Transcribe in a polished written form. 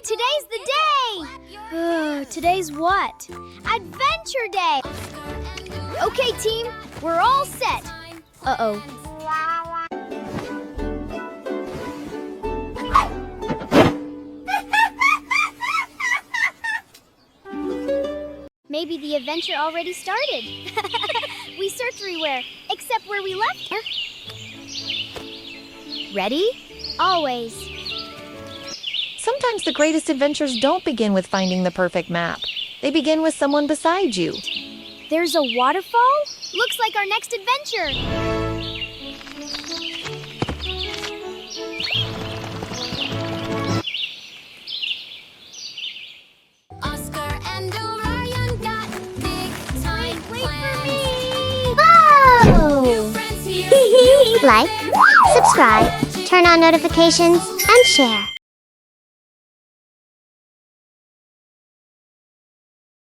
Today's the day! Today's what? Adventure Day! Okay, team, we're all set. Uh-oh. Maybe the adventure already started. We searched everywhere, except where we left her. Ready? Always. Sometimes the greatest adventures don't begin with finding the perfect map. They begin with someone beside you. There's a waterfall? Looks like our next adventure. Oscar and Orion got big time Wait plans. for me! New friends here. Like, subscribe, turn on notifications, and share.